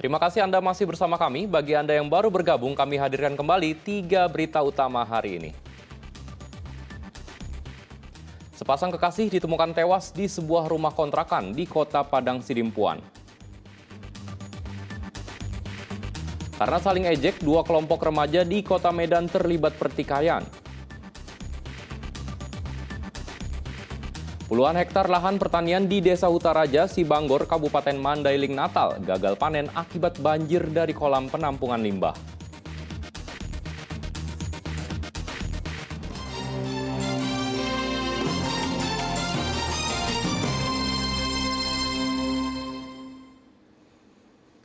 Terima kasih Anda masih bersama kami. Bagi Anda yang baru bergabung, kami hadirkan kembali 3 berita utama hari ini. Sepasang kekasih ditemukan tewas di sebuah rumah kontrakan di Kota Padang Sidimpuan. Karena saling ejek, 2 kelompok remaja di Kota Medan terlibat pertikaian. Puluhan hektar lahan pertanian di Desa Hutaraja, Sibanggor, Kabupaten Mandailing, Natal gagal panen akibat banjir dari kolam penampungan limbah.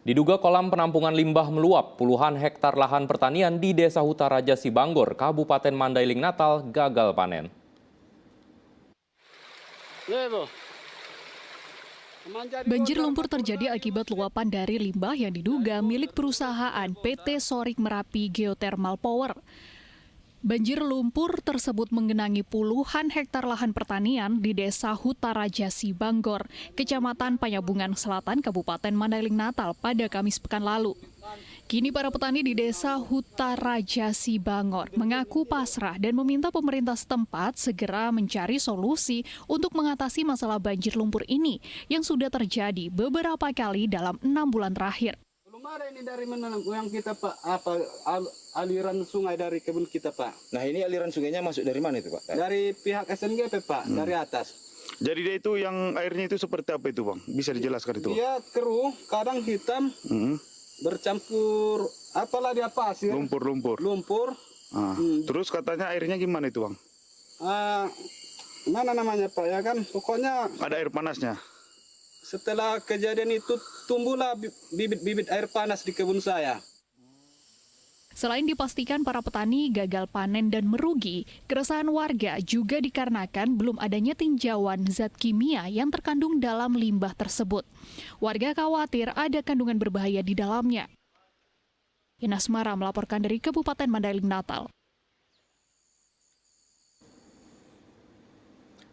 Diduga kolam penampungan limbah meluap, puluhan hektar lahan pertanian di Desa Hutaraja, Sibanggor, Kabupaten Mandailing, Natal gagal panen. Banjir lumpur terjadi akibat luapan dari limbah yang diduga milik perusahaan PT Sorik Merapi Geothermal Power. Banjir lumpur tersebut menggenangi puluhan hektar lahan pertanian di Desa Hutaraja, Sibanggor, Kecamatan Panyabungan Selatan, Kabupaten Mandailing, Natal pada Kamis pekan lalu. Kini para petani di Desa Hutaraja, Sibanggor mengaku pasrah dan meminta pemerintah setempat segera mencari solusi untuk mengatasi masalah banjir lumpur ini yang sudah terjadi beberapa kali dalam 6 bulan terakhir. Belum ada ini dari mana yang kita Pak, aliran sungai dari kebun kita Pak. Nah ini aliran sungainya masuk dari mana itu Pak? Dari pihak SNGP Pak, dari atas. Jadi dia itu yang airnya itu seperti apa itu Bang? Bisa dijelaskan itu? Dia keruh, kadang hitam, bercampur apalah dia pasir. Lumpur. Lumpur. Terus katanya airnya gimana itu Bang? Mana namanya Pak ya kan? Pokoknya Ada air panasnya? setelah kejadian itu tumbuhlah bibit-bibit air panas di kebun saya. Selain dipastikan para petani gagal panen dan merugi, keresahan warga juga dikarenakan belum adanya tinjauan zat kimia yang terkandung dalam limbah tersebut. Warga khawatir ada kandungan berbahaya di dalamnya. Ines Mara melaporkan dari Kabupaten Mandailing, Natal.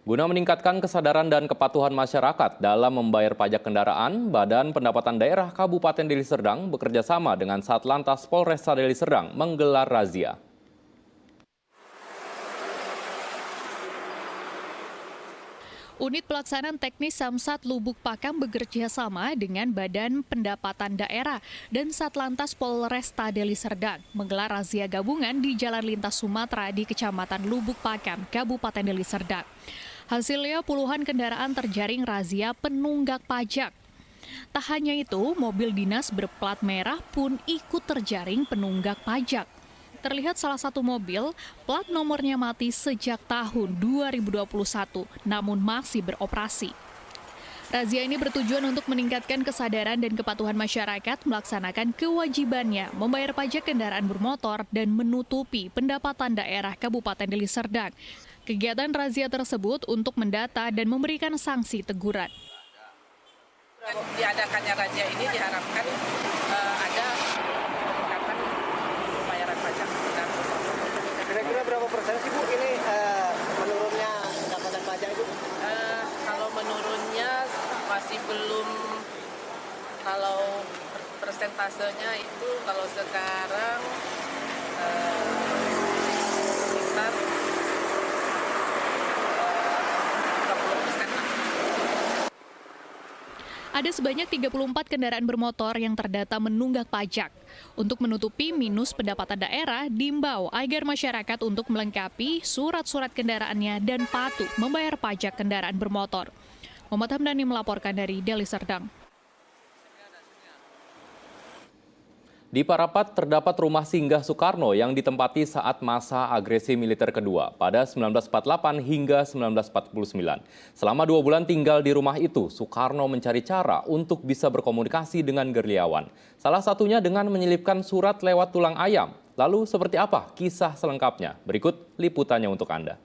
Guna meningkatkan kesadaran dan kepatuhan masyarakat dalam membayar pajak kendaraan, Badan Pendapatan Daerah Kabupaten Deli Serdang bekerja sama dengan Satlantas Polresta Deli Serdang menggelar razia. Unit Pelaksanaan Teknis Samsat Lubuk Pakam bekerja sama dengan Badan Pendapatan Daerah dan Satlantas Polresta Deli Serdang menggelar razia gabungan di Jalan Lintas Sumatera di Kecamatan Lubuk Pakam, Kabupaten Deli Serdang. Hasilnya puluhan kendaraan terjaring razia penunggak pajak. Tak hanya itu, mobil dinas berplat merah pun ikut terjaring penunggak pajak. Terlihat salah satu mobil, plat nomornya mati sejak tahun 2021, namun masih beroperasi. Razia ini bertujuan untuk meningkatkan kesadaran dan kepatuhan masyarakat melaksanakan kewajibannya membayar pajak kendaraan bermotor dan menutupi pendapatan daerah Kabupaten Deli Serdang. Kegiatan razia tersebut untuk mendata dan memberikan sanksi teguran. Diadakannya razia ini diharapkan ada peningkatan pembayaran pajak. Kira-kira berapa persen sih Bu ini menurunnya pendapatan pajak itu? Kalau menurunnya masih belum, kalau persentasenya itu kalau sekarang sekitar 30% lah. Ada sebanyak 34 kendaraan bermotor yang terdata menunggak pajak. Untuk menutupi minus pendapatan daerah, diimbau agar masyarakat untuk melengkapi surat-surat kendaraannya dan patuh membayar pajak kendaraan bermotor. Muhammad Hamdani melaporkan dari Deli Serdang. Di Parapat terdapat rumah singgah Soekarno yang ditempati saat masa agresi militer kedua pada 1948 hingga 1949. Selama 2 bulan tinggal di rumah itu, Soekarno mencari cara untuk bisa berkomunikasi dengan gerilyawan. Salah satunya dengan menyelipkan surat lewat tulang ayam. Lalu seperti apa kisah selengkapnya? Berikut liputannya untuk Anda.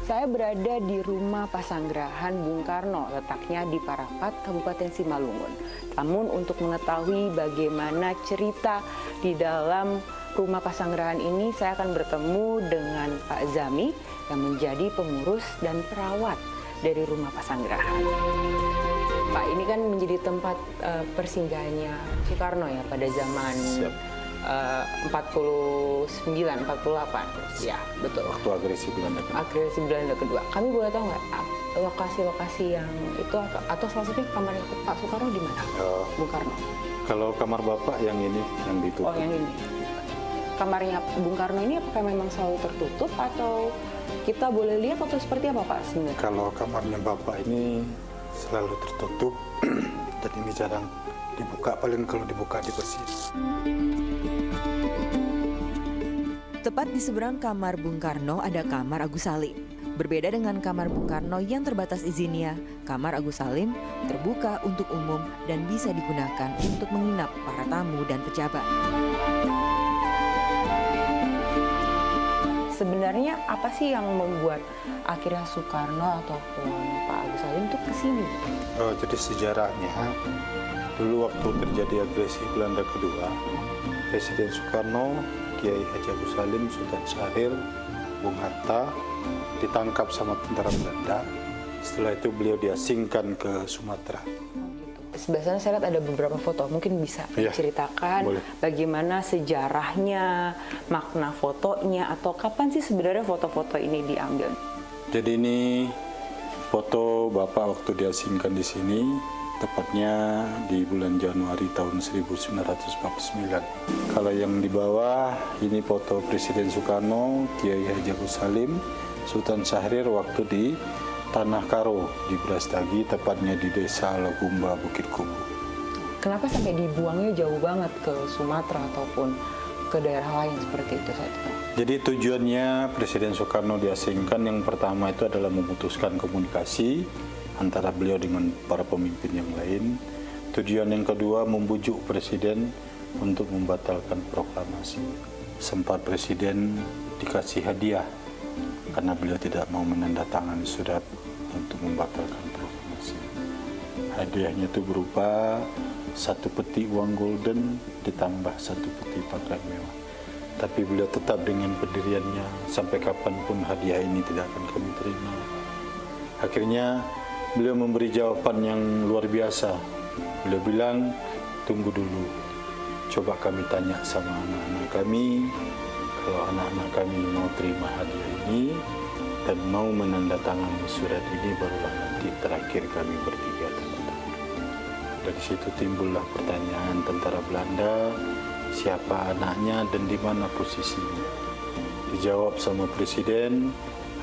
Saya Saya berada di rumah Pasanggerahan Bung Karno, letaknya di Parapat, Kabupaten Simalungun. Namun untuk mengetahui bagaimana cerita di dalam rumah Pasanggerahan ini, saya akan bertemu dengan Pak Zami yang menjadi pengurus dan perawat dari rumah Pasanggerahan. Pak, ini kan menjadi tempat persinggahannya Soekarno ya pada zaman 48, ya betul. Waktu agresi Belanda kedua. Agresi Belanda kedua. Kami boleh tahu nggak lokasi-lokasi yang itu atau salah satunya kamarnya Pak Soekarno di mana? Bung Karno. Kalau kamar Bapak yang ini yang ditutup. Oh, yang ini. Kamarnya Bung Karno ini apakah memang selalu tertutup atau kita boleh lihat atau seperti apa Pak sebenarnya? Kalau kamarnya Bapak ini selalu tertutup dan ini jarang dibuka, paling kalau dibuka dibersihin. Tepat di seberang kamar Bung Karno ada kamar Agus Salim. Berbeda dengan kamar Bung Karno yang terbatas izinnya, kamar Agus Salim terbuka untuk umum dan bisa digunakan untuk menginap para tamu dan pejabat. Sebenarnya apa sih yang membuat akhirnya Soekarno ataupun Pak Agus Salim itu ke sini? Jadi sejarahnya, dulu waktu terjadi agresi Belanda kedua, Presiden Soekarno, Kiai Haji Agus Salim, Sultan Syahrir, Bung Hatta ditangkap sama tentara Belanda. Setelah itu beliau diasingkan ke Sumatera. Sebelah sana saya lihat ada beberapa foto, mungkin bisa diceritakan bagaimana sejarahnya, makna fotonya, atau kapan sih sebenarnya foto-foto ini diambil? Jadi ini foto Bapak waktu diasingkan di sini, tepatnya di bulan Januari tahun 1949. Kalau yang di bawah ini foto Presiden Soekarno, Kiai Haji Agus Salim, Sultan Syahrir waktu di Tanah Karo di Brastagi, tepatnya di Desa Lagumba, Bukit Kubu. Kenapa sampai dibuangnya jauh banget ke Sumatera ataupun ke daerah lain seperti itu saat itu? Jadi tujuannya Presiden Soekarno diasingkan yang pertama itu adalah memutuskan komunikasi antara beliau dengan para pemimpin yang lain. Tujuan yang kedua membujuk Presiden untuk membatalkan proklamasi. Sempat Presiden dikasih hadiah karena beliau tidak mau menandatangani surat untuk membatalkan proklamasi. Hadiahnya itu berupa 1 peti uang golden ditambah 1 peti pakaian mewah. Tapi beliau tetap dengan pendiriannya, sampai kapanpun hadiah ini tidak akan kami terima. Akhirnya beliau memberi jawaban yang luar biasa. Beliau bilang, tunggu dulu, coba kami tanya sama anak-anak kami. Kalau anak-anak kami mau terima hadiah ini dan mau menandatangani surat ini, barulah nanti terakhir kami bertiga tanda tangan. Dari situ timbullah pertanyaan tentara Belanda, siapa anaknya dan di mana posisinya. Dijawab sama Presiden,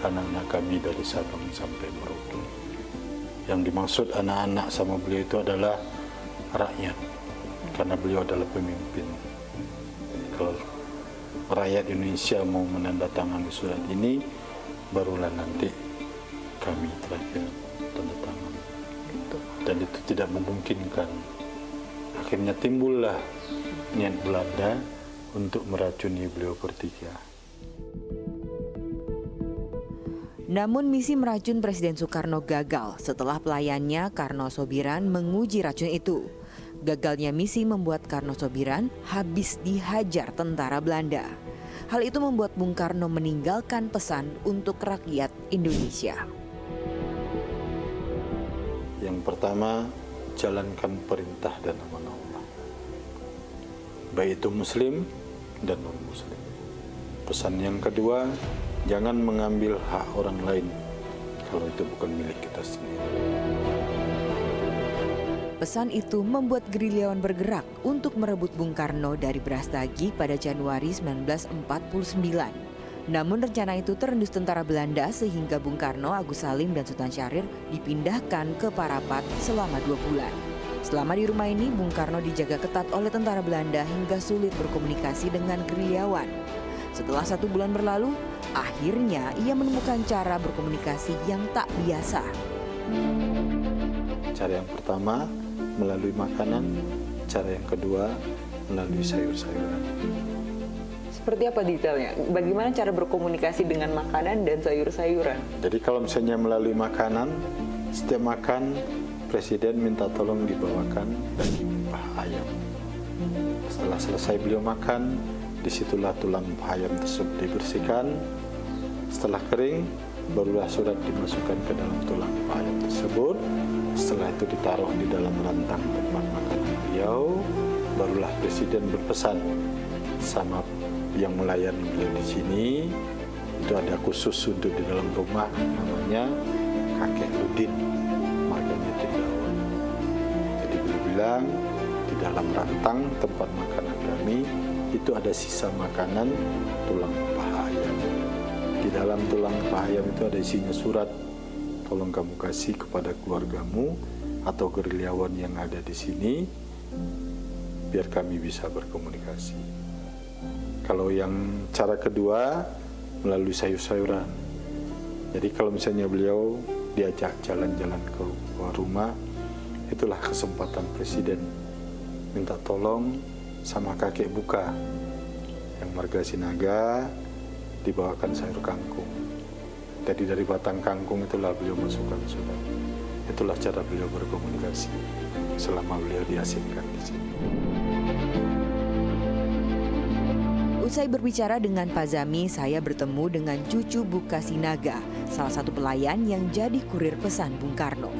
anak-anak kami dari Sabang sampai Merauke. Yang dimaksud anak-anak sama beliau itu adalah rakyat, karena beliau adalah pemimpin. Kalau rakyat Indonesia mau menandatangani surat ini, barulah nanti kami terakhir tanda tangan. Dan itu tidak memungkinkan. Akhirnya timbullah niat Belanda untuk meracuni beliau bertiga. Namun misi meracun Presiden Soekarno gagal setelah pelayannya Karno Sobiran menguji racun itu. Gagalnya misi membuat Karno Sobiran habis dihajar tentara Belanda. Hal itu membuat Bung Karno meninggalkan pesan untuk rakyat Indonesia. Yang pertama, jalankan perintah dan amanah Allah. Baik itu Muslim dan non-Muslim. Pesan yang kedua, jangan mengambil hak orang lain kalau itu bukan milik kita sendiri. Pesan itu membuat gerilyawan bergerak untuk merebut Bung Karno dari Brastagi pada Januari 1949. Namun rencana itu terendus tentara Belanda sehingga Bung Karno, Agus Salim, dan Sultan Syahrir dipindahkan ke Parapat selama 2 bulan. Selama di rumah ini, Bung Karno dijaga ketat oleh tentara Belanda hingga sulit berkomunikasi dengan gerilyawan. Setelah 1 bulan berlalu, akhirnya ia menemukan cara berkomunikasi yang tak biasa. Cara yang pertama melalui makanan, cara yang kedua melalui sayur-sayuran. Seperti apa detailnya? Bagaimana cara berkomunikasi dengan makanan dan sayur-sayuran? Jadi kalau misalnya melalui makanan, setiap makan Presiden minta tolong dibawakan daging paha ayam. Setelah selesai beliau makan, disitulah tulang paha ayam tersebut dibersihkan. Setelah kering, barulah surat dimasukkan ke dalam tulang paha ayam tersebut. Setelah itu ditaruh di dalam rantang tempat makan beliau, barulah Presiden berpesan sama yang melayani beliau di sini. Itu ada khusus untuk di dalam rumah, namanya kakek Ludin, marganya Tindawan. Jadi beliau bilang di dalam rantang tempat makanan kami itu ada sisa makanan tulang paha ayam. Di dalam tulang paha ayam itu ada isinya surat, tolong kamu kasih kepada keluargamu atau gerilyawan yang ada di sini biar kami bisa berkomunikasi. Kalau yang cara kedua melalui sayur-sayuran. Jadi kalau misalnya beliau diajak jalan-jalan ke rumah, itulah kesempatan Presiden minta tolong sama kakek Buka yang marga Sinaga dibawakan sayur kangkung. Jadi dari batang kangkung itulah beliau masukkan sudah. Itulah cara beliau berkomunikasi selama beliau diasingkan di sini. Usai berbicara dengan Pak Zami, saya bertemu dengan cucu Buka Sinaga, salah satu pelayan yang jadi kurir pesan Bung Karno.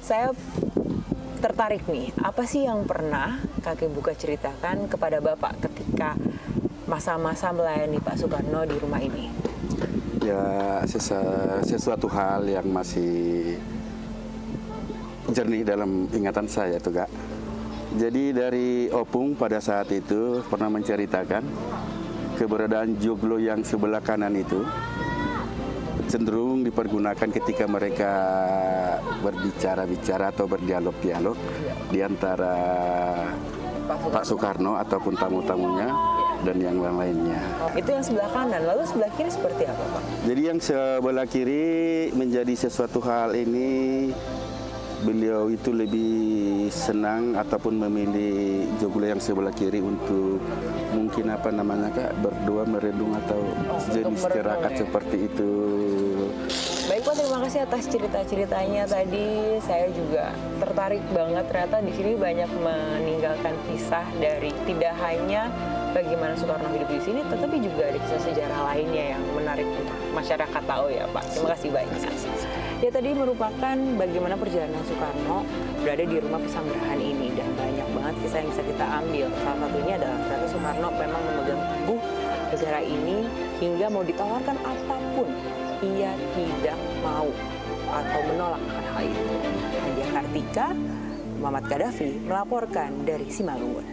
Saya tertarik nih, apa sih yang pernah kakek Buka ceritakan kepada Bapak ketika masa-masa melayani Pak Soekarno di rumah ini? Ya, sesuatu hal yang masih jernih dalam ingatan saya tuh, Kak. Jadi dari Opung pada saat itu pernah menceritakan keberadaan joglo yang sebelah kanan itu cenderung dipergunakan ketika mereka berbicara-bicara atau berdialog-dialog di antara Pak Soekarno ataupun tamu-tamunya dan yang lainnya. Itu yang sebelah kanan, lalu sebelah kiri seperti apa, Pak? Jadi yang sebelah kiri menjadi sesuatu hal ini beliau itu lebih senang ataupun memilih joglo yang sebelah kiri untuk mungkin apa namanya, Kak, berdua merenung atau jenis tirakat seperti itu. Baik Pak, terima kasih atas cerita-ceritanya tadi. Saya juga tertarik banget, ternyata di sini banyak meninggalkan kisah dari tidak hanya bagaimana Soekarno hidup di sini, tetapi juga ada kisah sejarah lainnya yang menarik untuk masyarakat tahu ya Pak. Terima kasih banyak. Ya tadi merupakan bagaimana perjalanan Soekarno berada di rumah pesanggrahan ini, dan banyak banget kisah yang bisa kita ambil. Salah satunya adalah ternyata Soekarno memang memegang teguh negara ini hingga mau ditawarkan apapun ia tidak mau atau menolak akan hal itu. Nadia Kartika, Muhammad Gaddafi melaporkan dari Simalungun.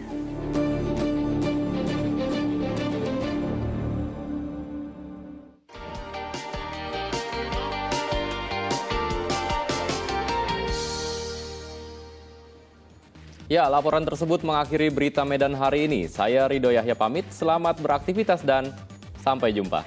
Ya, laporan tersebut mengakhiri berita Medan hari ini. Saya Ridho Yahya pamit, selamat beraktivitas dan sampai jumpa.